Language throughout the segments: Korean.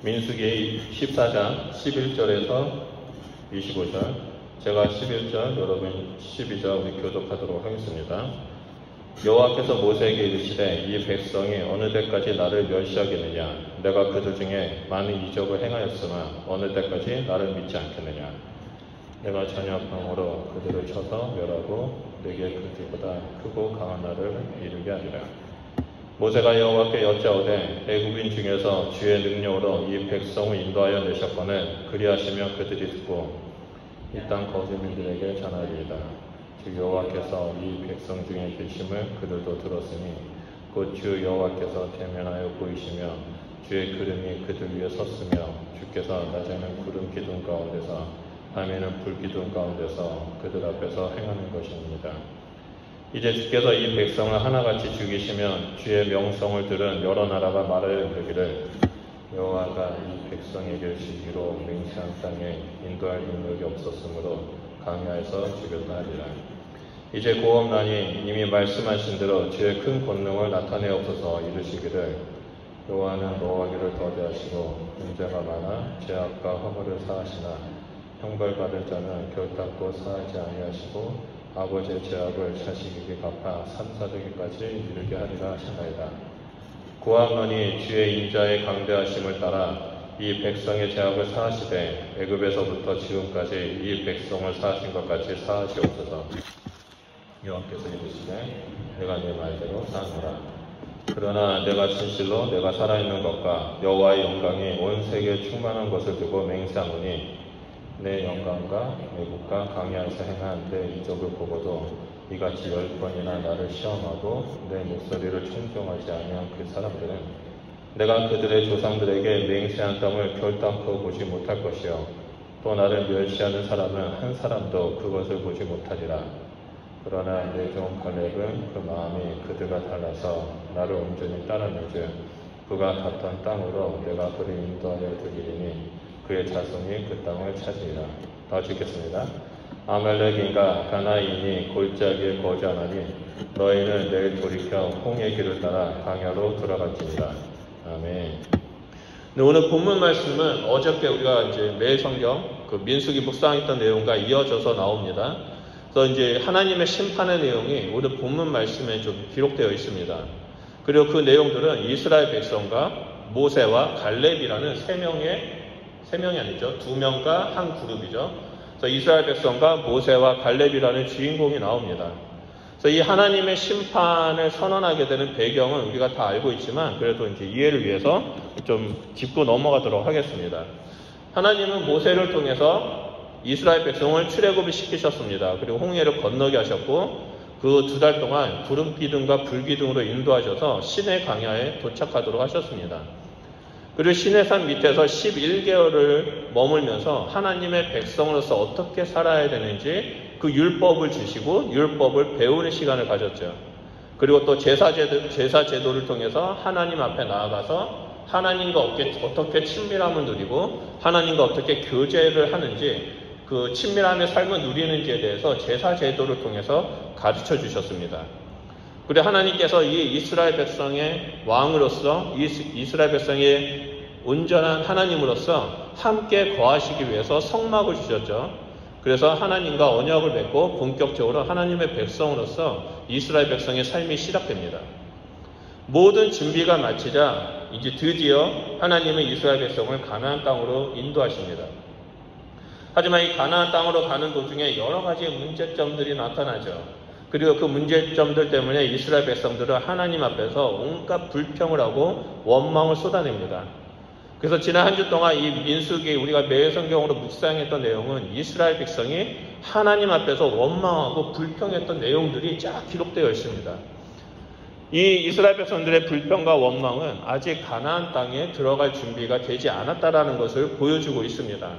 민수기 14장 11절에서 25절, 제가 11절, 여러분 12절 우리 교독하도록 하겠습니다. 여호와께서 모세에게 이르시되 이 백성이 어느 때까지 나를 멸시하겠느냐? 내가 그들 중에 많은 이적을 행하였으나 어느 때까지 나를 믿지 않겠느냐? 내가 전염병으로 그들을 쳐서 멸하고 내게 그들보다 크고 강한 날을 이루게 하리라. 모세가 여호와께 여짜오되 애굽인 중에서 주의 능력으로 이 백성을 인도하여 내셨거늘 그리하시면 그들이 듣고 이 땅 거주민들에게 전하리이다. 즉 여호와께서 이 백성 중에 계심을 그들도 들었으니 곧 주 여호와께서 대면하여 보이시며 주의 구름이 그들 위에 섰으며 주께서 낮에는 구름 기둥 가운데서 밤에는 불 기둥 가운데서 그들 앞에서 행하는 것입니다. 이제 주께서 이 백성을 하나같이 죽이시면 주의 명성을 들은 여러 나라가 말하여 이르기를 여호와가 이 백성에게 주기로 맹세한 땅에 인도할 능력이 없었으므로 광야에서 죽였다 하리라. 이제 고업나니 이미 말씀하신 대로 주의 큰 권능을 나타내옵소서. 이르시기를 여호와는 노하기를 더디하시고 문제가 많아 죄악과 허물을 사하시나 형벌받을 자는 결단코 사하지 아니하시고 아버지의 죄악을 자식에게 갚아 삼사대기까지 이르게 하리라 하시나이다. 고함노니 주의 인자의 강대하심을 따라 이 백성의 죄악을 사하시되 애굽에서부터 지금까지 이 백성을 사하신 것 같이 사하시옵소서. 여호와께서 이르시되 내가 네 말대로 사노라. 그러나 내가 진실로 내가 살아있는 것과 여호와의 영광이 온 세계에 충만한 것을 두고 맹세하노니 내 영광과 애국과 광야에서 행한 내 이적을 보고도 이같이 10번이나 나를 시험하고 내 목소리를 충성하지 아니한 그 사람들은 내가 그들의 조상들에게 맹세한 땅을 결단코 보지 못할 것이요 또 나를 멸시하는 사람은 한 사람도 그것을 보지 못하리라. 그러나 내 종 갈렙은 그 마음이 그들과 달라서 나를 온전히 따르는즉 그가 갔던 땅으로 내가 그를 인도하여 드리리니 그의 자손이 그 땅을 차지리라. 다 죽겠습니다. 아말렉인과 가나인이 골짜기에 거주하나니 너희는 내일 돌이켜 홍해 길을 따라 광야로 돌아갈지니라. 아멘. 네, 오늘 본문 말씀은 어저께 우리가 이제 매일 성경 그 민수기 묵상했던 내용과 이어져서 나옵니다. 그래서 이제 하나님의 심판의 내용이 오늘 본문 말씀에 좀 기록되어 있습니다. 그리고 그 내용들은 이스라엘 백성과 모세와 갈렙이라는 세 명이 아니죠. 2명과 한 그룹이죠. 그래서 이스라엘 백성과 모세와 갈렙이라는 주인공이 나옵니다. 그래서 이 하나님의 심판을 선언하게 되는 배경은 우리가 다 알고 있지만 그래도 이제 이해를 위해서 좀 짚고 넘어가도록 하겠습니다. 하나님은 모세를 통해서 이스라엘 백성을 출애굽을 시키셨습니다. 그리고 홍해를 건너게 하셨고 그 2달 동안 구름 기둥과 불 기둥으로 인도하셔서 시내 광야에 도착하도록 하셨습니다. 그리고 시내산 밑에서 11개월을 머물면서 하나님의 백성으로서 어떻게 살아야 되는지 그 율법을 주시고 율법을 배우는 시간을 가졌죠. 그리고 또 제사 제도를 통해서 하나님 앞에 나아가서 하나님과 어떻게 친밀함을 누리고 하나님과 어떻게 교제를 하는지 그 친밀함의 삶을 누리는지에 대해서 제사 제도를 통해서 가르쳐 주셨습니다. 그리고 하나님께서 이 이스라엘 백성의 왕으로서 이스라엘 백성의 온전한 하나님으로서 함께 거하시기 위해서 성막을 주셨죠. 그래서 하나님과 언약을 맺고 본격적으로 하나님의 백성으로서 이스라엘 백성의 삶이 시작됩니다. 모든 준비가 마치자 이제 드디어 하나님은 이스라엘 백성을 가나안 땅으로 인도하십니다. 하지만 이 가나안 땅으로 가는 도중에 여러 가지 문제점들이 나타나죠. 그리고 그 문제점들 때문에 이스라엘 백성들은 하나님 앞에서 온갖 불평을 하고 원망을 쏟아냅니다. 그래서 지난 한 주 동안 이 민수기 우리가 매일 성경으로 묵상했던 내용은 이스라엘 백성이 하나님 앞에서 원망하고 불평했던 내용들이 쫙 기록되어 있습니다. 이 이스라엘 백성들의 불평과 원망은 아직 가나안 땅에 들어갈 준비가 되지 않았다라는 것을 보여주고 있습니다.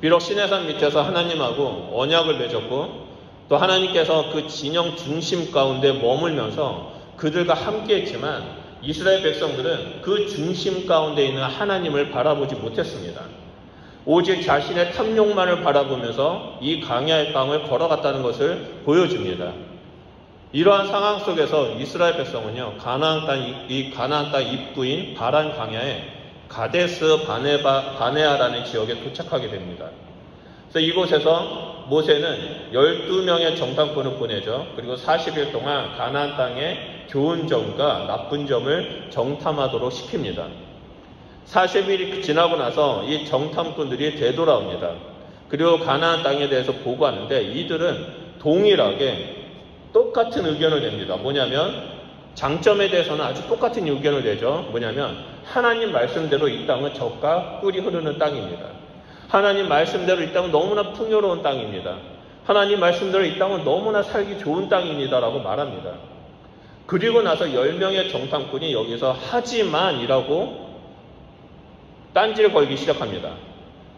비록 시내산 밑에서 하나님하고 언약을 맺었고 또 하나님께서 그 진영 중심 가운데 머물면서 그들과 함께 했지만 이스라엘 백성들은 그 중심 가운데 있는 하나님을 바라보지 못했습니다. 오직 자신의 탐욕만을 바라보면서 이 광야의 땅을 걸어갔다는 것을 보여줍니다. 이러한 상황 속에서 이스라엘 백성은요, 가나안 땅 입구인 바란 광야에 가데스 바네아라는 지역에 도착하게 됩니다. 그래서 이곳에서 모세는 12명의 정탐꾼을 보내죠. 그리고 40일 동안 가나안 땅의 좋은 점과 나쁜 점을 정탐하도록 시킵니다. 40일이 지나고 나서 이 정탐꾼들이 되돌아옵니다. 그리고 가나안 땅에 대해서 보고하는데 이들은 동일하게 똑같은 의견을 냅니다. 뭐냐면 장점에 대해서는 아주 똑같은 의견을 내죠. 뭐냐면 하나님 말씀대로 이 땅은 젖과 꿀이 흐르는 땅입니다. 하나님 말씀대로 이 땅은 너무나 풍요로운 땅입니다. 하나님 말씀대로 이 땅은 너무나 살기 좋은 땅입니다 라고 말합니다. 그리고 나서 10명의 정탐꾼이 여기서 하지만이라고 딴지를 걸기 시작합니다.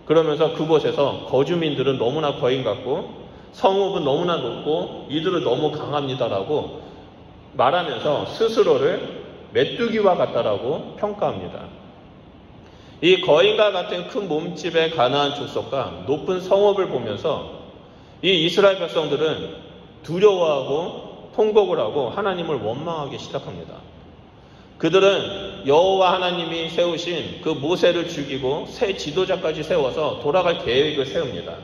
그러면서 그곳에서 거주민들은 너무나 거인 같고 성읍은 너무나 높고 이들은 너무 강합니다라고 말하면서 스스로를 메뚜기와 같다라고 평가합니다. 이 거인과 같은 큰 몸집의 가나안 족속과 높은 성읍을 보면서 이 이스라엘 백성들은 두려워하고 통곡을 하고 하나님을 원망하기 시작합니다. 그들은 여호와 하나님이 세우신 그 모세를 죽이고 새 지도자까지 세워서 돌아갈 계획을 세웁니다.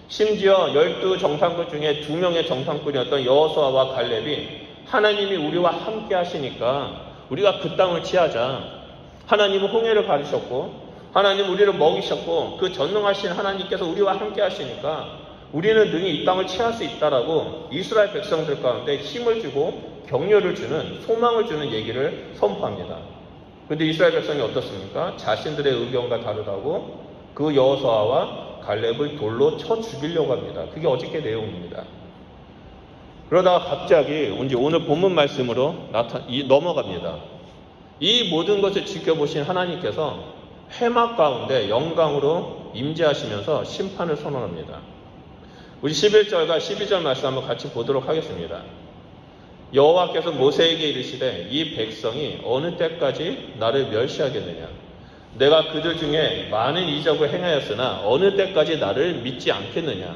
심지어 12 정탐꾼 중에 2명의 정탐꾼이었던 여호수아와 갈렙이 하나님이 우리와 함께 하시니까 우리가 그 땅을 취하자. 하나님은 홍해를 가르셨고 하나님 우리를 먹이셨고 그 전능하신 하나님께서 우리와 함께 하시니까 우리는 능히 이 땅을 취할 수 있다라고 이스라엘 백성들 가운데 힘을 주고 격려를 주는 소망을 주는 얘기를 선포합니다. 그런데 이스라엘 백성이 어떻습니까? 자신들의 의견과 다르다고 그 여호수아와 갈렙을 돌로 쳐 죽이려고 합니다. 그게 어저께 내용입니다. 그러다가 갑자기 이제 오늘 본문 말씀으로 넘어갑니다. 이 모든 것을 지켜보신 하나님께서 회막 가운데 영광으로 임재하시면서 심판을 선언합니다. 우리 11절과 12절 말씀 한번 같이 보도록 하겠습니다. 여호와께서 모세에게 이르시되 이 백성이 어느 때까지 나를 멸시하겠느냐? 내가 그들 중에 많은 이적을 행하였으나 어느 때까지 나를 믿지 않겠느냐?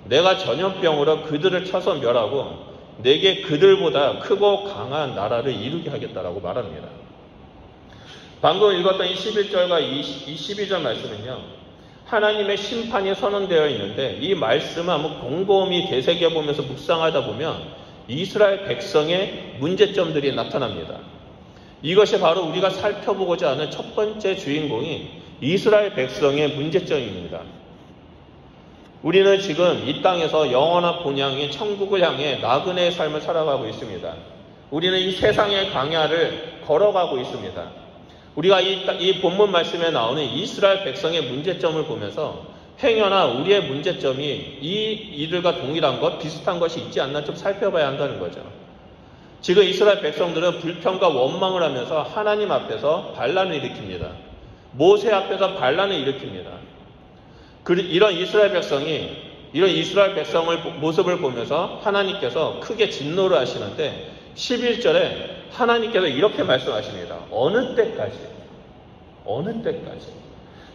내가 전염병으로 그들을 쳐서 멸하고 내게 그들보다 크고 강한 나라를 이루게 하겠다라고 말합니다. 방금 읽었던 이 11절과 이 12절 말씀은요, 하나님의 심판이 선언되어 있는데 이 말씀을 한번 곰곰이 되새겨보면서 묵상하다 보면 이스라엘 백성의 문제점들이 나타납니다. 이것이 바로 우리가 살펴보고자 하는 첫 번째 주인공이 이스라엘 백성의 문제점입니다. 우리는 지금 이 땅에서 영원한 본향인 천국을 향해 나그네의 삶을 살아가고 있습니다. 우리는 이 세상의 강야를 걸어가고 있습니다. 우리가 이 본문 말씀에 나오는 이스라엘 백성의 문제점을 보면서 행여나 우리의 문제점이 이들과 동일한 것, 비슷한 것이 있지 않나 좀 살펴봐야 한다는 거죠. 지금 이스라엘 백성들은 불평과 원망을 하면서 하나님 앞에서 반란을 일으킵니다. 모세 앞에서 반란을 일으킵니다. 이런 이스라엘 백성의 모습을 보면서 하나님께서 크게 진노를 하시는데 11절에 하나님께서 이렇게 말씀하십니다. 어느 때까지?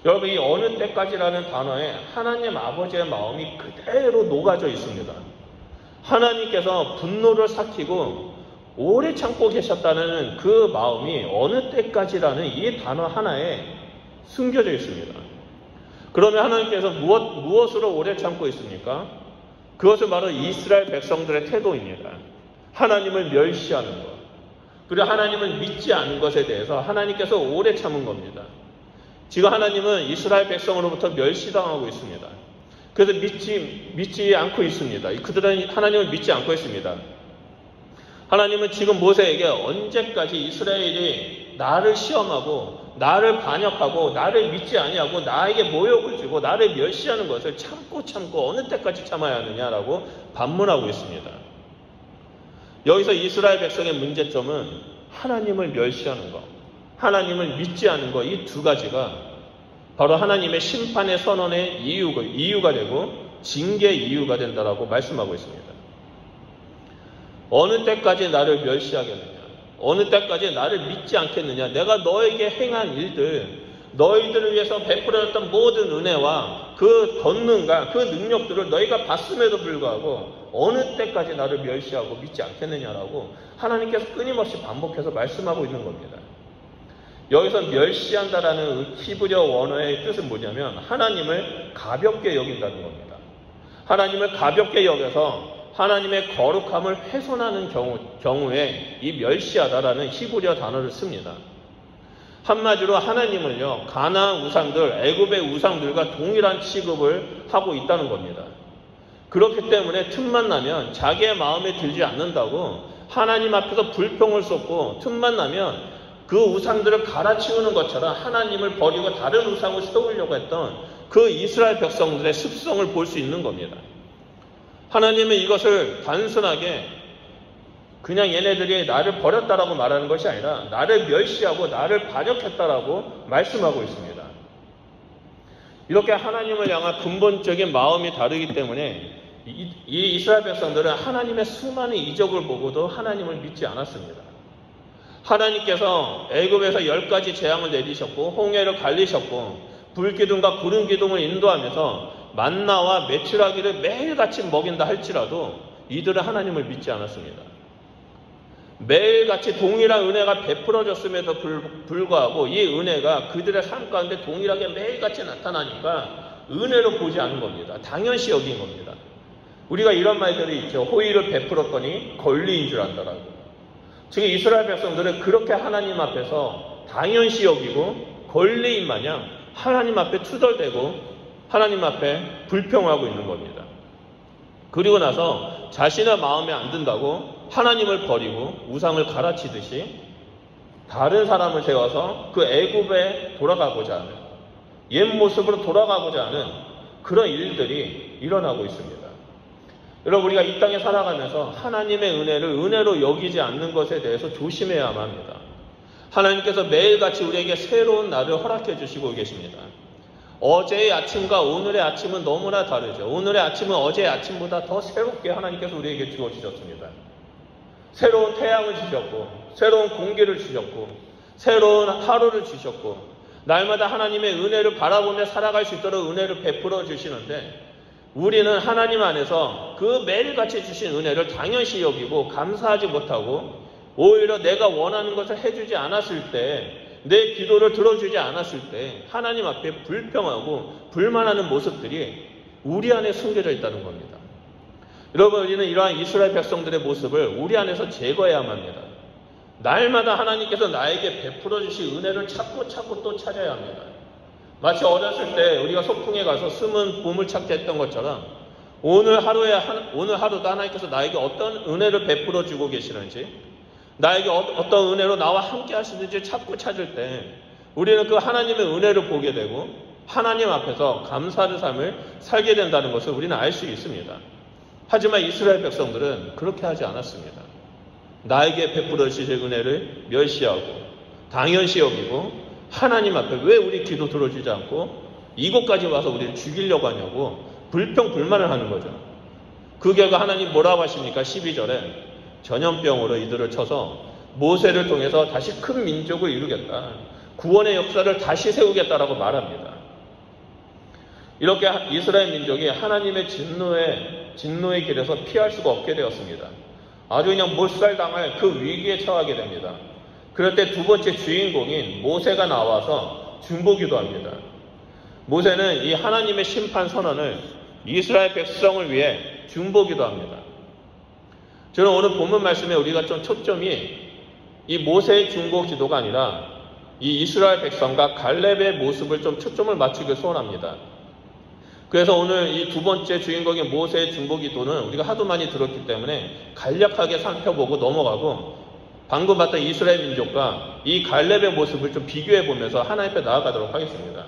여러분, 이 어느 때까지라는 단어에 하나님 아버지의 마음이 그대로 녹아져 있습니다. 하나님께서 분노를 삭히고 오래 참고 계셨다는 그 마음이 어느 때까지라는 이 단어 하나에 숨겨져 있습니다. 그러면 하나님께서 무엇으로 오래 참고 있습니까? 그것은 바로 이스라엘 백성들의 태도입니다. 하나님을 멸시하는 것, 그리고 하나님을 믿지 않은 것에 대해서 하나님께서 오래 참은 겁니다. 지금 하나님은 이스라엘 백성으로부터 멸시당하고 있습니다. 그래서 믿지 않고 있습니다. 그들은 하나님을 믿지 않고 있습니다. 하나님은 지금 모세에게 언제까지 이스라엘이 나를 시험하고 나를 반역하고 나를 믿지 아니하고 나에게 모욕을 주고 나를 멸시하는 것을 참고 어느 때까지 참아야 하느냐라고 반문하고 있습니다. 여기서 이스라엘 백성의 문제점은 하나님을 멸시하는 것, 하나님을 믿지 않은 것, 이 두 가지가 바로 하나님의 심판의 선언의 이유가 되고 징계의 이유가 된다라고 말씀하고 있습니다. 어느 때까지 나를 멸시하겠느냐? 어느 때까지 나를 믿지 않겠느냐? 내가 너에게 행한 일들, 너희들을 위해서 베풀어졌던 모든 은혜와 그 권능과 그 능력들을 너희가 봤음에도 불구하고 어느 때까지 나를 멸시하고 믿지 않겠느냐라고 하나님께서 끊임없이 반복해서 말씀하고 있는 겁니다. 여기서 멸시한다라는 히브리어 원어의 뜻은 뭐냐면 하나님을 가볍게 여긴다는 겁니다. 하나님을 가볍게 여겨서 하나님의 거룩함을 훼손하는 경우에 이 멸시하다라는 히브리어 단어를 씁니다. 한마디로 하나님은요, 가나안 우상들, 애굽의 우상들과 동일한 취급을 하고 있다는 겁니다. 그렇기 때문에 틈만 나면 자기의 마음에 들지 않는다고 하나님 앞에서 불평을 쏟고, 틈만 나면 그 우상들을 갈아치우는 것처럼 하나님을 버리고 다른 우상을 세우려고 했던 그 이스라엘 백성들의 습성을 볼 수 있는 겁니다. 하나님은 이것을 단순하게 그냥 얘네들이 나를 버렸다라고 말하는 것이 아니라 나를 멸시하고 나를 반역했다라고 말씀하고 있습니다. 이렇게 하나님을 향한 근본적인 마음이 다르기 때문에 이 이스라엘 백성들은 하나님의 수많은 이적을 보고도 하나님을 믿지 않았습니다. 하나님께서 애굽에서 10가지 재앙을 내리셨고 홍해를 갈리셨고 불기둥과 구름기둥을 인도하면서 만나와 메추라기를 매일같이 먹인다 할지라도 이들은 하나님을 믿지 않았습니다. 매일같이 동일한 은혜가 베풀어졌음에도 불구하고 이 은혜가 그들의 삶 가운데 동일하게 매일같이 나타나니까 은혜로 보지 않은 겁니다. 당연시 여긴 겁니다. 우리가 이런 말들이 있죠. 호의를 베풀었더니 권리인 줄 안다라고. 지금 이스라엘 백성들은 그렇게 하나님 앞에서 당연시 여기고 권리인 마냥 하나님 앞에 투덜대고 하나님 앞에 불평하고 있는 겁니다. 그리고 나서 자신의 마음에 안 든다고 하나님을 버리고 우상을 갈아치듯이 다른 사람을 세워서 그 애굽에 돌아가고자 하는, 옛 모습으로 돌아가고자 하는 그런 일들이 일어나고 있습니다. 여러분, 우리가 이 땅에 살아가면서 하나님의 은혜를 은혜로 여기지 않는 것에 대해서 조심해야만 합니다. 하나님께서 매일같이 우리에게 새로운 날을 허락해 주시고 계십니다. 어제의 아침과 오늘의 아침은 너무나 다르죠. 오늘의 아침은 어제의 아침보다 더 새롭게 하나님께서 우리에게 주어주셨습니다. 새로운 태양을 주셨고, 새로운 공기를 주셨고, 새로운 하루를 주셨고, 날마다 하나님의 은혜를 바라보며 살아갈 수 있도록 은혜를 베풀어 주시는데, 우리는 하나님 안에서 그 매일같이 주신 은혜를 당연시 여기고 감사하지 못하고 오히려 내가 원하는 것을 해주지 않았을 때, 내 기도를 들어주지 않았을 때 하나님 앞에 불평하고 불만하는 모습들이 우리 안에 숨겨져 있다는 겁니다. 여러분, 우리는 이러한 이스라엘 백성들의 모습을 우리 안에서 제거해야만 합니다. 날마다 하나님께서 나에게 베풀어 주신 은혜를 찾고 또 찾아야 합니다. 마치 어렸을 때 우리가 소풍에 가서 숨은 보물찾기 했던 것처럼 오늘 하루도 하나님께서 나에게 어떤 은혜를 베풀어 주고 계시는지, 나에게 어떤 은혜로 나와 함께 하시는지 찾고 찾을 때 우리는 그 하나님의 은혜를 보게 되고 하나님 앞에서 감사의 삶을 살게 된다는 것을 우리는 알 수 있습니다. 하지만 이스라엘 백성들은 그렇게 하지 않았습니다. 나에게 베풀어 주실 은혜를 멸시하고 당연시 여기고 하나님 앞에 왜 우리 기도 들어주지 않고 이곳까지 와서 우리를 죽이려고 하냐고 불평불만을 하는 거죠. 그 결과 하나님 뭐라고 하십니까? 12절에 전염병으로 이들을 쳐서 모세를 통해서 다시 큰 민족을 이루겠다, 구원의 역사를 다시 세우겠다라고 말합니다. 이렇게 이스라엘 민족이 하나님의 진노의 길에서 피할 수가 없게 되었습니다. 아주 그냥 몰살당할 그 위기에 처하게 됩니다. 그럴 때 두 번째 주인공인 모세가 나와서 중보기도 합니다. 모세는 이 하나님의 심판 선언을 이스라엘 백성을 위해 중보기도 합니다. 저는 오늘 본문 말씀에 우리가 좀 초점이 이 모세의 중보 기도가 아니라 이 이스라엘 백성과 갈렙의 모습을 좀 초점을 맞추길 소원합니다. 그래서 오늘 이 두 번째 주인공인 모세의 중보 기도는 우리가 하도 많이 들었기 때문에 간략하게 살펴보고 넘어가고 방금 봤던 이스라엘 민족과 이 갈렙의 모습을 좀 비교해 보면서 하나님 앞에 나아가도록 하겠습니다.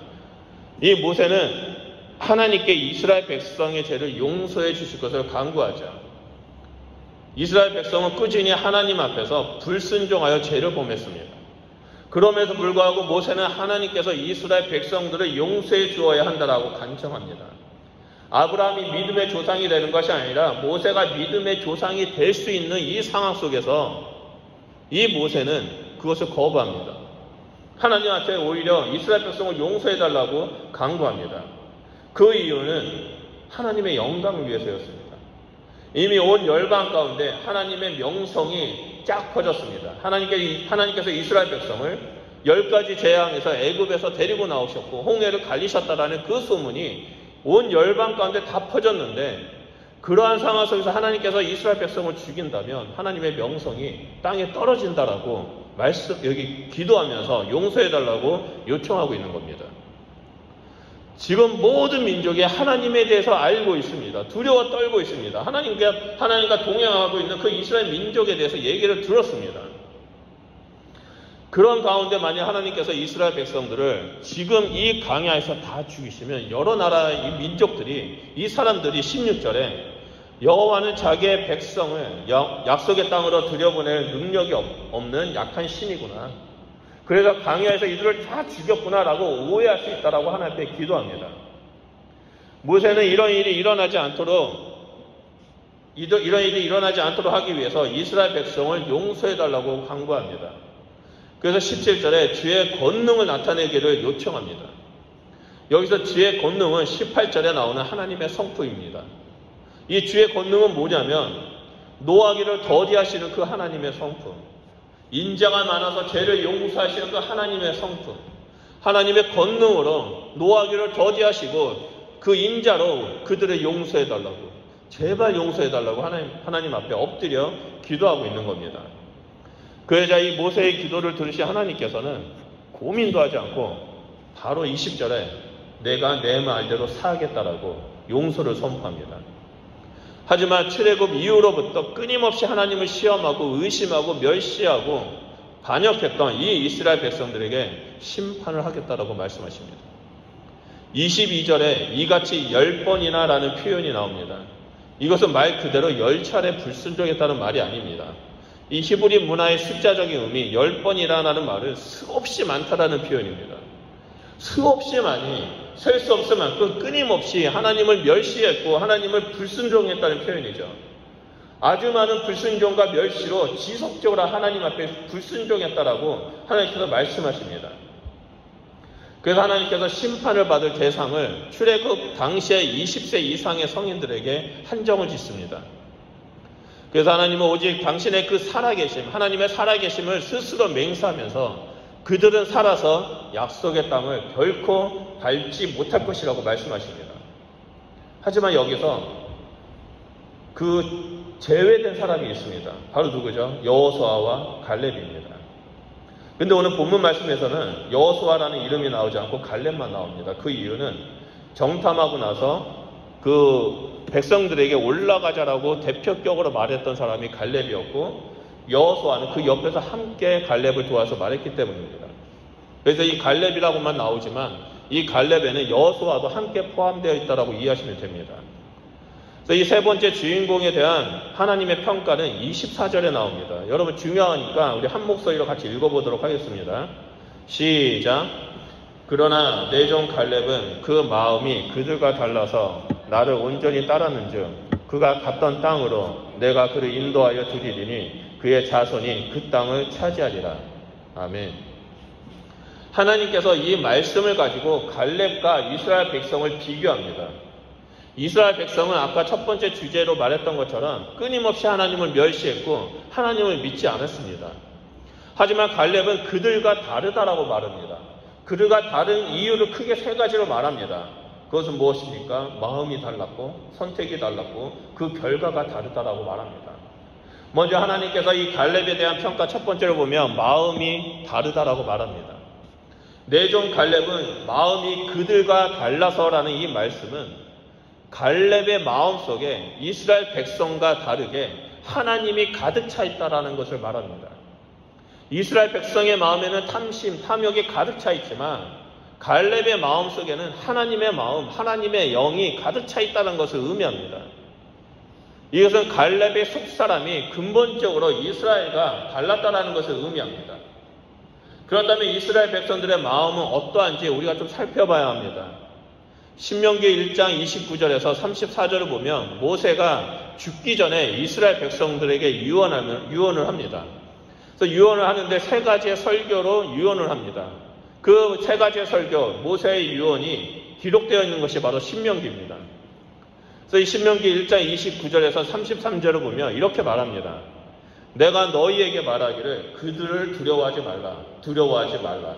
이 모세는 하나님께 이스라엘 백성의 죄를 용서해 주실 것을 간구하죠. 이스라엘 백성은 꾸준히 하나님 앞에서 불순종하여 죄를 범했습니다. 그럼에도 불구하고 모세는 하나님께서 이스라엘 백성들을 용서해 주어야 한다라고 간청합니다. 아브라함이 믿음의 조상이 되는 것이 아니라 모세가 믿음의 조상이 될 수 있는 이 상황 속에서 이 모세는 그것을 거부합니다. 하나님한테 오히려 이스라엘 백성을 용서해달라고 간구합니다. 그 이유는 하나님의 영광을 위해서였습니다. 이미 온 열방 가운데 하나님의 명성이 쫙 퍼졌습니다. 하나님께서 이스라엘 백성을 10가지 재앙에서 애굽에서 데리고 나오셨고 홍해를 갈리셨다라는 그 소문이 온 열방 가운데 다 퍼졌는데, 그러한 상황 속에서 하나님께서 이스라엘 백성을 죽인다면 하나님의 명성이 땅에 떨어진다라고 여기 기도하면서 용서해달라고 요청하고 있는 겁니다. 지금 모든 민족이 하나님에 대해서 알고 있습니다. 두려워 떨고 있습니다. 하나님과 동행하고 있는 그 이스라엘 민족에 대해서 얘기를 들었습니다. 그런 가운데 만약 하나님께서 이스라엘 백성들을 지금 이 광야에서 다 죽이시면 여러 나라의 이 민족들이, 이 사람들이 16절에 여호와는 자기의 백성을 약속의 땅으로 들여보낼 능력이 없는 약한 신이구나, 그래서 광야에서 이들을 다 죽였구나라고 오해할 수 있다라고 하나님 앞에 기도합니다. 모세는 이런 일이 일어나지 않도록 하기 위해서 이스라엘 백성을 용서해달라고 간구합니다. 그래서 17절에 주의 권능을 나타내기를 요청합니다. 여기서 주의 권능은 18절에 나오는 하나님의 성품입니다. 이 주의 권능은 뭐냐면 노하기를 더디하시는 그 하나님의 성품, 인자가 많아서 죄를 용서하시는 그 하나님의 성품, 하나님의 권능으로 노하기를 더디하시고 그 인자로 그들을 용서해달라고, 제발 용서해달라고 하나님 앞에 엎드려 기도하고 있는 겁니다. 그러자 이 모세의 기도를 들으신 하나님께서는 고민도 하지 않고 바로 20절에 내가 내 말대로 사하겠다라고 용서를 선포합니다. 하지만 출애굽 이후로부터 끊임없이 하나님을 시험하고 의심하고 멸시하고 반역했던 이 이스라엘 백성들에게 심판을 하겠다라고 말씀하십니다. 22절에 이같이 10번이나 라는 표현이 나옵니다. 이것은 말 그대로 10차례 불순종했다는 말이 아닙니다. 이 히브리 문화의 숫자적인 의미 10번이라는 말은 수없이 많다라는 표현입니다. 수없이 많이, 셀 수 없을 만큼 끊임없이 하나님을 멸시했고 하나님을 불순종했다는 표현이죠. 아주 많은 불순종과 멸시로 지속적으로 하나님 앞에 불순종했다라고 하나님께서 말씀하십니다. 그래서 하나님께서 심판을 받을 대상을 출애굽 당시에 20세 이상의 성인들에게 한정을 짓습니다. 그래서 하나님은 오직 당신의 그 살아계심, 하나님의 살아계심을 스스로 맹세하면서 그들은 살아서 약속의 땅을 결코 밟지 못할 것이라고 말씀하십니다. 하지만 여기서 그 제외된 사람이 있습니다. 바로 누구죠? 여호수아와 갈렙입니다. 근데 오늘 본문 말씀에서는 여호수아라는 이름이 나오지 않고 갈렙만 나옵니다. 그 이유는 정탐하고 나서 그 백성들에게 올라가자라고 대표격으로 말했던 사람이 갈렙이었고, 여호수아는 그 옆에서 함께 갈렙을 도와서 말했기 때문입니다. 그래서 이 갈렙이라고만 나오지만 이 갈렙에는 여호수아도 함께 포함되어 있다라고 이해하시면 됩니다. 그래서 이 세 번째 주인공에 대한 하나님의 평가는 24절에 나옵니다. 여러분 중요하니까 우리 한 목소리로 같이 읽어보도록 하겠습니다. 시작. 그러나 내 종 갈렙은 그 마음이 그들과 달라서 나를 온전히 따랐는즉 그가 갔던 땅으로 내가 그를 인도하여 주리니 그의 자손이 그 땅을 차지하리라. 아멘. 하나님께서 이 말씀을 가지고 갈렙과 이스라엘 백성을 비교합니다. 이스라엘 백성은 아까 첫 번째 주제로 말했던 것처럼 끊임없이 하나님을 멸시했고 하나님을 믿지 않았습니다. 하지만 갈렙은 그들과 다르다라고 말합니다. 그들과 다른 이유를 크게 세 가지로 말합니다. 그것은 무엇입니까? 마음이 달랐고 선택이 달랐고 그 결과가 다르다라고 말합니다. 먼저 하나님께서 이 갈렙에 대한 평가 첫 번째로 보면 마음이 다르다라고 말합니다. 내 종 갈렙은 마음이 그들과 달라서라는 이 말씀은 갈렙의 마음속에 이스라엘 백성과 다르게 하나님이 가득 차 있다라는 것을 말합니다. 이스라엘 백성의 마음에는 탐심, 탐욕이 가득 차 있지만 갈렙의 마음속에는 하나님의 마음, 하나님의 영이 가득 차 있다는 것을 의미합니다. 이것은 갈렙의 속사람이 근본적으로 이스라엘과 달랐다는 것을 의미합니다. 그렇다면 이스라엘 백성들의 마음은 어떠한지 우리가 좀 살펴봐야 합니다. 신명기 1장 29절에서 34절을 보면 모세가 죽기 전에 이스라엘 백성들에게 유언을 합니다. 그래서 유언을 하는데 세 가지의 설교로 유언을 합니다. 그 세 가지의 설교, 모세의 유언이 기록되어 있는 것이 바로 신명기입니다. 그래서 이 신명기 1장 29절에서 33절을 보면 이렇게 말합니다. 내가 너희에게 말하기를 그들을 두려워하지 말라. 두려워하지 말라.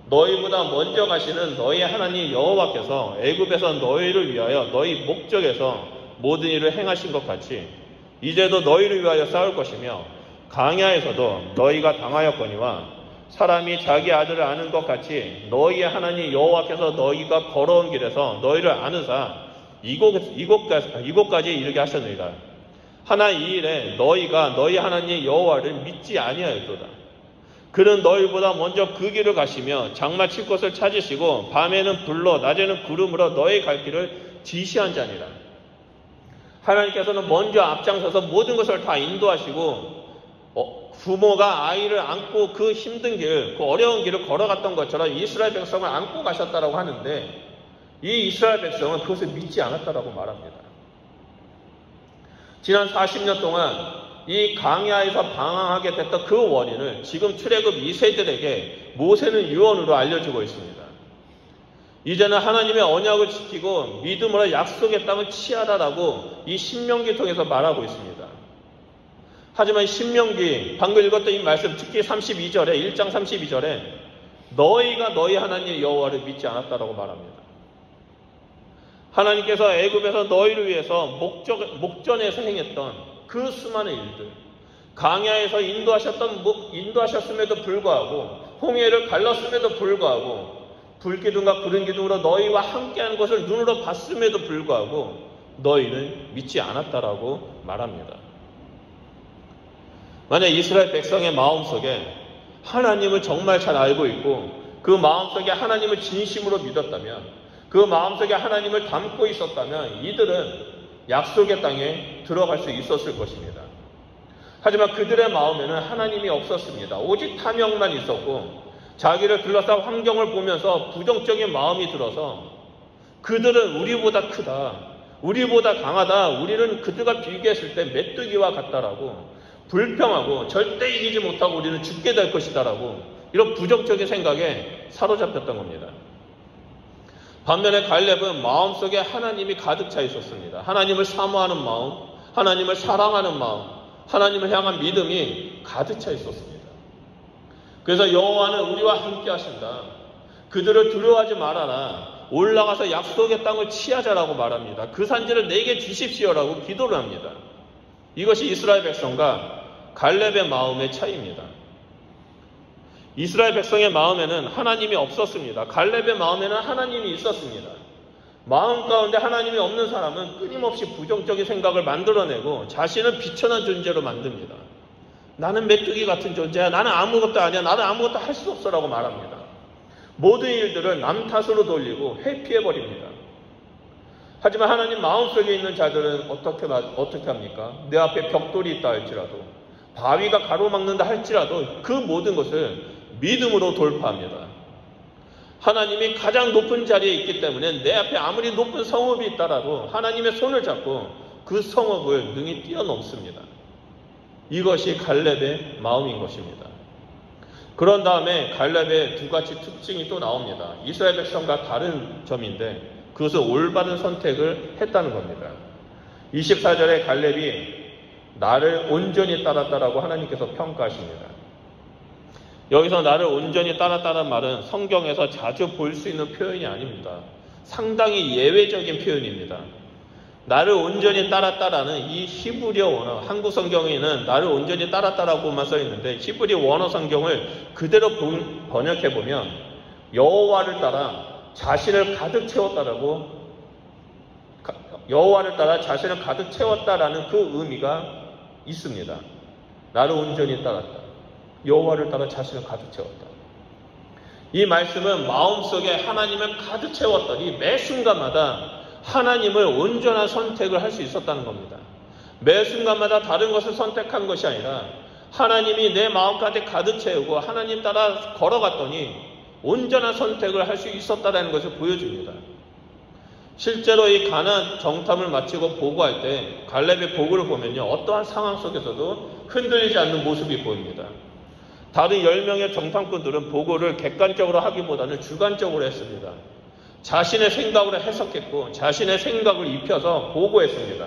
너희보다 먼저 가시는 너희 하나님 여호와께서 애굽에서 너희를 위하여 너희 목적에서 모든 일을 행하신 것 같이 이제도 너희를 위하여 싸울 것이며 강야에서도 너희가 당하였거니와 사람이 자기 아들을 아는 것 같이 너희의 하나님 여호와께서 너희가 걸어온 길에서 너희를 아느사 이곳까지 이르게 하셨느니라. 하나 이 일에 너희가 너희 하나님 여호와를 믿지 아니하였도다. 그는 너희보다 먼저 그 길을 가시며 장마 칠 곳을 찾으시고 밤에는 불로 낮에는 구름으로 너희 갈 길을 지시한 자니라. 하나님께서는 먼저 앞장서서 모든 것을 다 인도하시고 부모가 아이를 안고 그 힘든 길, 그 어려운 길을 걸어갔던 것처럼 이스라엘 백성을 안고 가셨다라고 하는데 이 이스라엘 백성은 그것을 믿지 않았다라고 말합니다. 지난 40년 동안 이 강야에서 방황하게 됐던 그 원인을 지금 출애굽 2세들에게 모세는 유언으로 알려주고 있습니다. 이제는 하나님의 언약을 지키고 믿음으로 약속의 땅을 취하라라고 이 신명기 통해서 말하고 있습니다. 하지만 신명기 방금 읽었던 이 말씀 특히 32절에 1장 32절에 너희가 너희 하나님 여호와를 믿지 않았다라고 말합니다. 하나님께서 애굽에서 너희를 위해서 목전에서 행했던 그 수많은 일들, 강야에서 인도하셨음에도 불구하고 홍해를 갈랐음에도 불구하고 불기둥과 구름 기둥으로 너희와 함께하는 것을 눈으로 봤음에도 불구하고 너희는 믿지 않았다라고 말합니다. 만약 이스라엘 백성의 마음속에 하나님을 정말 잘 알고 있고 그 마음속에 하나님을 진심으로 믿었다면 그 마음속에 하나님을 담고 있었다면 이들은 약속의 땅에 들어갈 수 있었을 것입니다. 하지만 그들의 마음에는 하나님이 없었습니다. 오직 탐욕만 있었고 자기를 둘러싼 환경을 보면서 부정적인 마음이 들어서 그들은 우리보다 크다, 우리보다 강하다, 우리는 그들과 비교했을 때 메뚜기와 같다라고 불평하고 절대 이기지 못하고 우리는 죽게 될 것이다라고 이런 부정적인 생각에 사로잡혔던 겁니다. 반면에 갈렙은 마음속에 하나님이 가득 차 있었습니다. 하나님을 사모하는 마음, 하나님을 사랑하는 마음, 하나님을 향한 믿음이 가득 차 있었습니다. 그래서 여호와는 우리와 함께 하신다. 그들을 두려워하지 말아라. 올라가서 약속의 땅을 취하자라고 말합니다. 그 산지를 내게 주십시오라고 기도를 합니다. 이것이 이스라엘 백성과 갈렙의 마음의 차이입니다. 이스라엘 백성의 마음에는 하나님이 없었습니다. 갈렙의 마음에는 하나님이 있었습니다. 마음 가운데 하나님이 없는 사람은 끊임없이 부정적인 생각을 만들어내고 자신을 비천한 존재로 만듭니다. 나는 메뚜기 같은 존재야. 나는 아무것도 아니야. 나는 아무것도 할 수 없어라고 말합니다. 모든 일들을 남 탓으로 돌리고 회피해버립니다. 하지만 하나님 마음속에 있는 자들은 어떻게 합니까? 내 앞에 벽돌이 있다 할지라도 바위가 가로막는다 할지라도 그 모든 것을 믿음으로 돌파합니다. 하나님이 가장 높은 자리에 있기 때문에 내 앞에 아무리 높은 성읍이 있다라도 하나님의 손을 잡고 그 성읍을 능히 뛰어넘습니다. 이것이 갈렙의 마음인 것입니다. 그런 다음에 갈렙의 두 가지 특징이 또 나옵니다. 이스라엘 백성과 다른 점인데 그것을 올바른 선택을 했다는 겁니다. 24절에 갈렙이 나를 온전히 따랐다라고 하나님께서 평가하십니다. 여기서 나를 온전히 따랐다는 말은 성경에서 자주 볼 수 있는 표현이 아닙니다. 상당히 예외적인 표현입니다. 나를 온전히 따랐다라는 이 히브리어 원어, 한국 성경에는 나를 온전히 따랐다라고만 써 있는데 히브리 원어 성경을 그대로 번역해보면 여호와를 따라 자신을 가득 채웠다라고, 여호와를 따라 자신을 가득 채웠다라는 그 의미가 있습니다. 나를 온전히 따랐다. 여호와를 따라 자신을 가득 채웠다. 이 말씀은 마음속에 하나님을 가득 채웠더니 매 순간마다 하나님을 온전한 선택을 할 수 있었다는 겁니다. 매 순간마다 다른 것을 선택한 것이 아니라 하나님이 내 마음까지 가득 채우고 하나님 따라 걸어갔더니 온전한 선택을 할 수 있었다는 것을 보여줍니다. 실제로 이 가나안 정탐을 마치고 보고할 때 갈렙의 보고를 보면요, 어떠한 상황 속에서도 흔들리지 않는 모습이 보입니다. 다른 10명의 정탐꾼들은 보고를 객관적으로 하기보다는 주관적으로 했습니다. 자신의 생각으로 해석했고 자신의 생각을 입혀서 보고했습니다.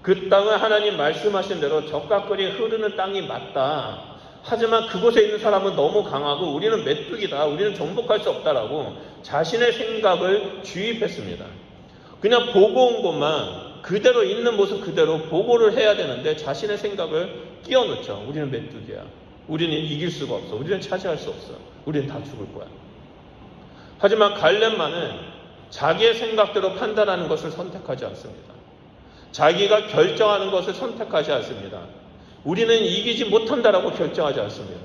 그 땅은 하나님 말씀하신 대로 적과 꿀이 흐르는 땅이 맞다. 하지만 그곳에 있는 사람은 너무 강하고 우리는 메뚜기다. 우리는 정복할 수 없다라고 자신의 생각을 주입했습니다. 그냥 보고 온 것만 그대로 있는 모습 그대로 보고를 해야 되는데 자신의 생각을 끼워 넣죠. 우리는 메뚜기야. 우리는 이길 수가 없어. 우리는 차지할 수 없어. 우리는 다 죽을 거야. 하지만 갈렙만은 자기의 생각대로 판단하는 것을 선택하지 않습니다. 자기가 결정하는 것을 선택하지 않습니다. 우리는 이기지 못한다라고 결정하지 않습니다.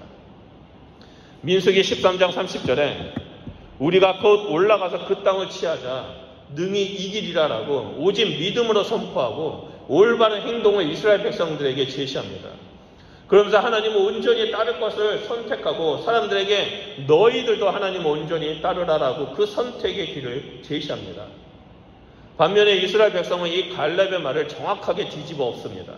민수기 13장 30절에 우리가 곧 올라가서 그 땅을 취하자 능히 이기리라라고 오직 믿음으로 선포하고 올바른 행동을 이스라엘 백성들에게 제시합니다. 그러면서 하나님은 온전히 따를 것을 선택하고 사람들에게 너희들도 하나님을 온전히 따르라라고 그 선택의 길을 제시합니다. 반면에 이스라엘 백성은 이 갈렙의 말을 정확하게 뒤집어 엎습니다.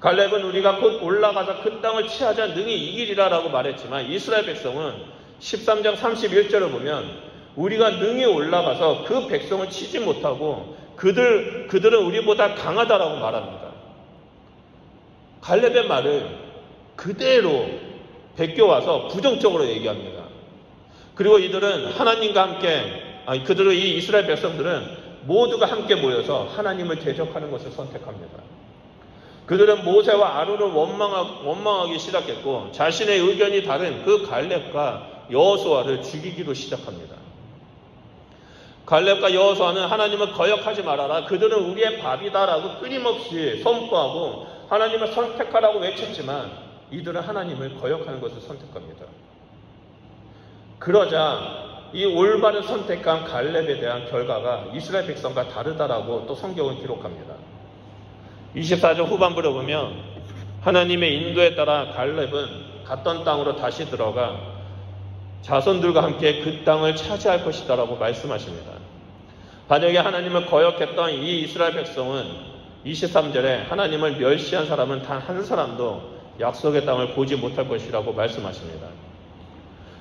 갈렙은 우리가 곧 올라가서 그 땅을 취하자 능히 이기리라라고 말했지만 이스라엘 백성은 13장 31절을 보면 우리가 능히 올라가서 그 백성을 치지 못하고 그들은 우리보다 강하다라고 말합니다. 갈렙의 말을 그대로 베껴와서 부정적으로 얘기합니다. 그리고 이들은 하나님과 함께 그들은 이 이스라엘 백성들은 모두가 함께 모여서 하나님을 대적하는 것을 선택합니다. 그들은 모세와 아론을 원망하기 시작했고 자신의 의견이 다른 그 갈렙과 여호수아를 죽이기로 시작합니다. 갈렙과 여호수아는 하나님을 거역하지 말아라. 그들은 우리의 밥이다라고 끊임없이 선포하고 하나님을 선택하라고 외쳤지만 이들은 하나님을 거역하는 것을 선택합니다. 그러자 이 올바른 선택한 갈렙에 대한 결과가 이스라엘 백성과 다르다라고 또 성경은 기록합니다. 24절 후반부를 보면 하나님의 인도에 따라 갈렙은 갔던 땅으로 다시 들어가 자손들과 함께 그 땅을 차지할 것이다라고 말씀하십니다. 만약에 하나님을 거역했던 이 이스라엘 백성은 23절에 하나님을 멸시한 사람은 단 한 사람도 약속의 땅을 보지 못할 것이라고 말씀하십니다.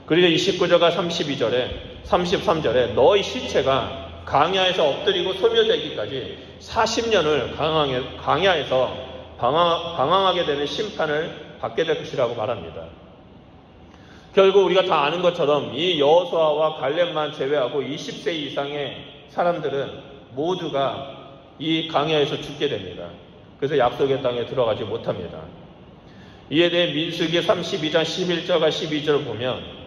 그리고 29절과 32절에 33절에 너희 시체가 광야에서 엎드리고 소멸되기까지 40년을 광야에서 방황하게 되는 심판을 받게 될 것이라고 말합니다. 결국 우리가 다 아는 것처럼 이 여호수아와 갈렙만 제외하고 20세 이상의 사람들은 모두가 이 광야에서 죽게 됩니다. 그래서 약속의 땅에 들어가지 못합니다. 이에 대해 민수기 32장 11절과 12절을 보면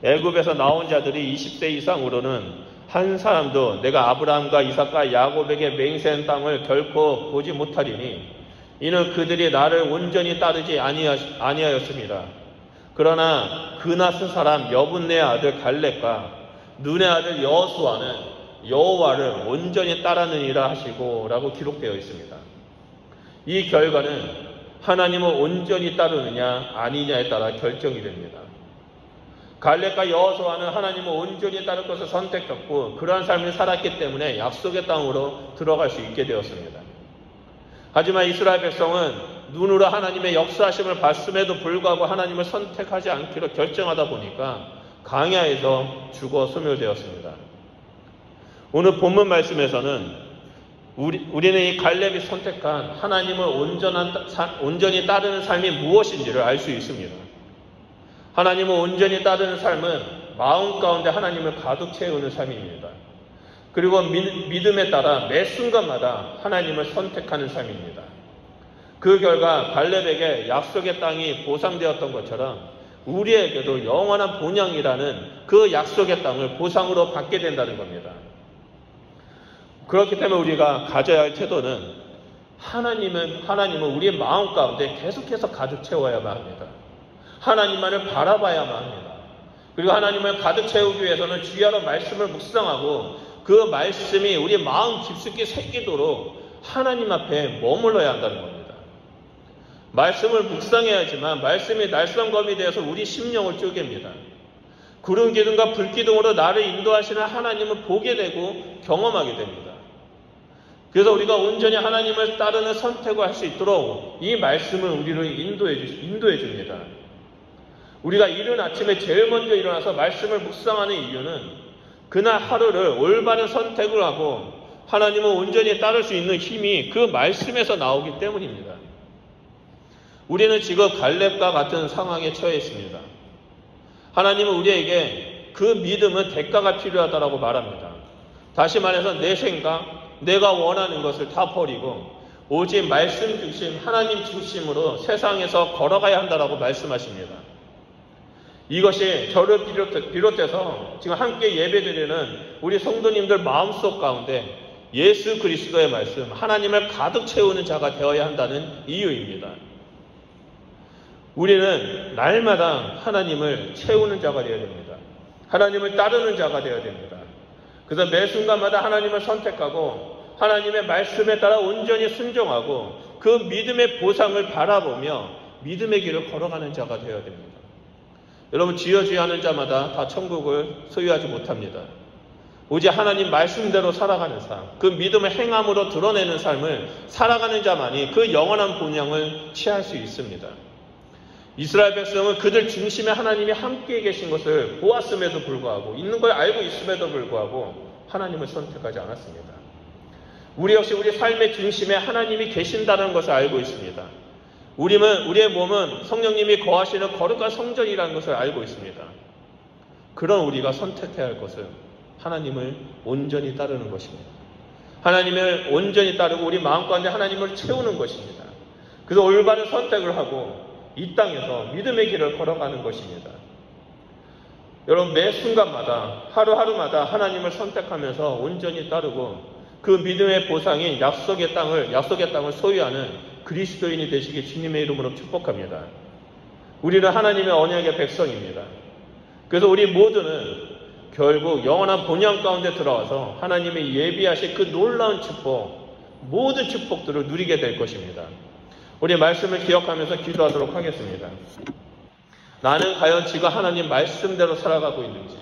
애굽에서 나온 자들이 20세 이상으로는 한 사람도 내가 아브라함과 이삭과 야곱에게 맹세한 땅을 결코 보지 못하리니 이는 그들이 나를 온전히 따르지 아니하였습니다. 그러나 그나스 사람 여분네의 아들 갈렙과 눈의 아들 여호수아는 여호와를 온전히 따르느니라 하시고 라고 기록되어 있습니다. 이 결과는 하나님을 온전히 따르느냐 아니냐에 따라 결정이 됩니다. 갈렙과 여호수아는 하나님을 온전히 따를 것을 선택했고 그러한 삶을 살았기 때문에 약속의 땅으로 들어갈 수 있게 되었습니다. 하지만 이스라엘 백성은 눈으로 하나님의 역사하심을 봤음에도 불구하고 하나님을 선택하지 않기로 결정하다 보니까 광야에서 죽어 소멸되었습니다. 오늘 본문 말씀에서는 우리는 이 갈렙이 선택한 하나님을 온전히 따르는 삶이 무엇인지를 알 수 있습니다. 하나님을 온전히 따르는 삶은 마음 가운데 하나님을 가득 채우는 삶입니다. 그리고 믿음에 따라 매 순간마다 하나님을 선택하는 삶입니다. 그 결과 갈렙에게 약속의 땅이 보상되었던 것처럼 우리에게도 영원한 본향이라는 그 약속의 땅을 보상으로 받게 된다는 겁니다. 그렇기 때문에 우리가 가져야 할 태도는 하나님은 우리의 마음 가운데 계속해서 가득 채워야만 합니다. 하나님만을 바라봐야만 합니다. 그리고 하나님을 가득 채우기 위해서는 주야로 말씀을 묵상하고 그 말씀이 우리 마음 깊숙이 새기도록 하나님 앞에 머물러야 한다는 겁니다. 말씀을 묵상해야지만 말씀이 날성검이 되어서 우리 심령을 쪼갭니다. 구름 기둥과 불 기둥으로 나를 인도하시는 하나님을 보게 되고 경험하게 됩니다. 그래서 우리가 온전히 하나님을 따르는 선택을 할 수 있도록 이 말씀은 우리를 인도해 줍니다. 우리가 이른 아침에 제일 먼저 일어나서 말씀을 묵상하는 이유는 그날 하루를 올바른 선택을 하고 하나님을 온전히 따를 수 있는 힘이 그 말씀에서 나오기 때문입니다. 우리는 지금 갈렙과 같은 상황에 처해 있습니다. 하나님은 우리에게 그 믿음은 대가가 필요하다고 말합니다. 다시 말해서 내 생각, 내가 원하는 것을 다 버리고 오직 말씀 중심, 하나님 중심으로 세상에서 걸어가야 한다고 말씀하십니다. 이것이 저를 비롯해서 지금 함께 예배드리는 우리 성도님들 마음속 가운데 예수 그리스도의 말씀, 하나님을 가득 채우는 자가 되어야 한다는 이유입니다. 우리는 날마다 하나님을 채우는 자가 되어야 됩니다. 하나님을 따르는 자가 되어야 됩니다. 그래서 매 순간마다 하나님을 선택하고 하나님의 말씀에 따라 온전히 순종하고 그 믿음의 보상을 바라보며 믿음의 길을 걸어가는 자가 되어야 됩니다. 여러분, 주여 주여 하는 자마다 다 천국을 소유하지 못합니다. 오직 하나님 말씀대로 살아가는 삶, 그 믿음의 행함으로 드러내는 삶을 살아가는 자만이 그 영원한 본향을 취할 수 있습니다. 이스라엘 백성은 그들 중심에 하나님이 함께 계신 것을 보았음에도 불구하고, 있는 걸 알고 있음에도 불구하고 하나님을 선택하지 않았습니다. 우리 역시 우리 삶의 중심에 하나님이 계신다는 것을 알고 있습니다. 우리의 몸은 성령님이 거하시는 거룩한 성전이라는 것을 알고 있습니다. 그런 우리가 선택해야 할 것은 하나님을 온전히 따르는 것입니다. 하나님을 온전히 따르고 우리 마음 가운데 하나님을 채우는 것입니다. 그래서 올바른 선택을 하고 이 땅에서 믿음의 길을 걸어가는 것입니다. 여러분, 매 순간마다 하루하루마다 하나님을 선택하면서 온전히 따르고 그 믿음의 보상인 약속의 땅을 소유하는 그리스도인이 되시기 주님의 이름으로 축복합니다. 우리는 하나님의 언약의 백성입니다. 그래서 우리 모두는 결국 영원한 본향 가운데 들어와서 하나님의 예비하신 그 놀라운 축복, 모든 축복들을 누리게 될 것입니다. 우리 말씀을 기억하면서 기도하도록 하겠습니다. 나는 과연 지금 하나님 말씀대로 살아가고 있는지,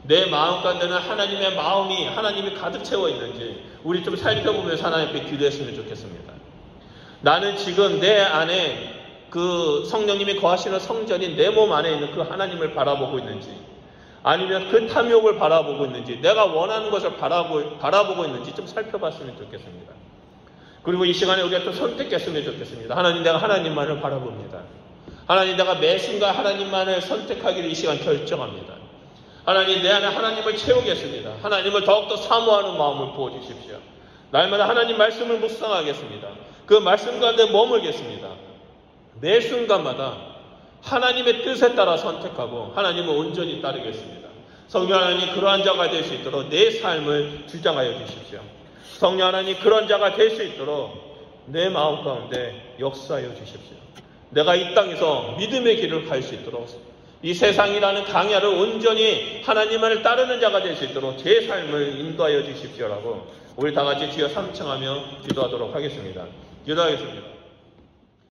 내 마음 가운데는 하나님의 마음이 하나님이 가득 채워 있는지 우리 좀 살펴보면서 하나님 앞에 기도했으면 좋겠습니다. 나는 지금 내 안에 그 성령님이 거하시는 성전인 내 몸 안에 있는 그 하나님을 바라보고 있는지, 아니면 그 탐욕을 바라보고 있는지, 내가 원하는 것을 바라보고 있는지 좀 살펴봤으면 좋겠습니다. 그리고 이 시간에 우리가 또 선택했으면 좋겠습니다. 하나님, 내가 하나님만을 바라봅니다. 하나님, 내가 매 순간 하나님만을 선택하기를 이 시간 결정합니다. 하나님, 내 안에 하나님을 채우겠습니다. 하나님을 더욱더 사모하는 마음을 부어주십시오. 날마다 하나님 말씀을 묵상하겠습니다. 그 말씀 가운데 머물겠습니다. 매 순간마다 하나님의 뜻에 따라 선택하고 하나님을 온전히 따르겠습니다. 성령 하나님, 그러한 자가 될 수 있도록 내 삶을 주장하여 주십시오. 성령 하나님, 그런 자가 될 수 있도록 내 마음 가운데 역사하여 주십시오. 내가 이 땅에서 믿음의 길을 갈 수 있도록, 이 세상이라는 강야를 온전히 하나님만을 따르는 자가 될 수 있도록 제 삶을 인도하여 주십시오라고 우리 다 같이 주여 삼청하며 기도하도록 하겠습니다. 기도하겠습니다.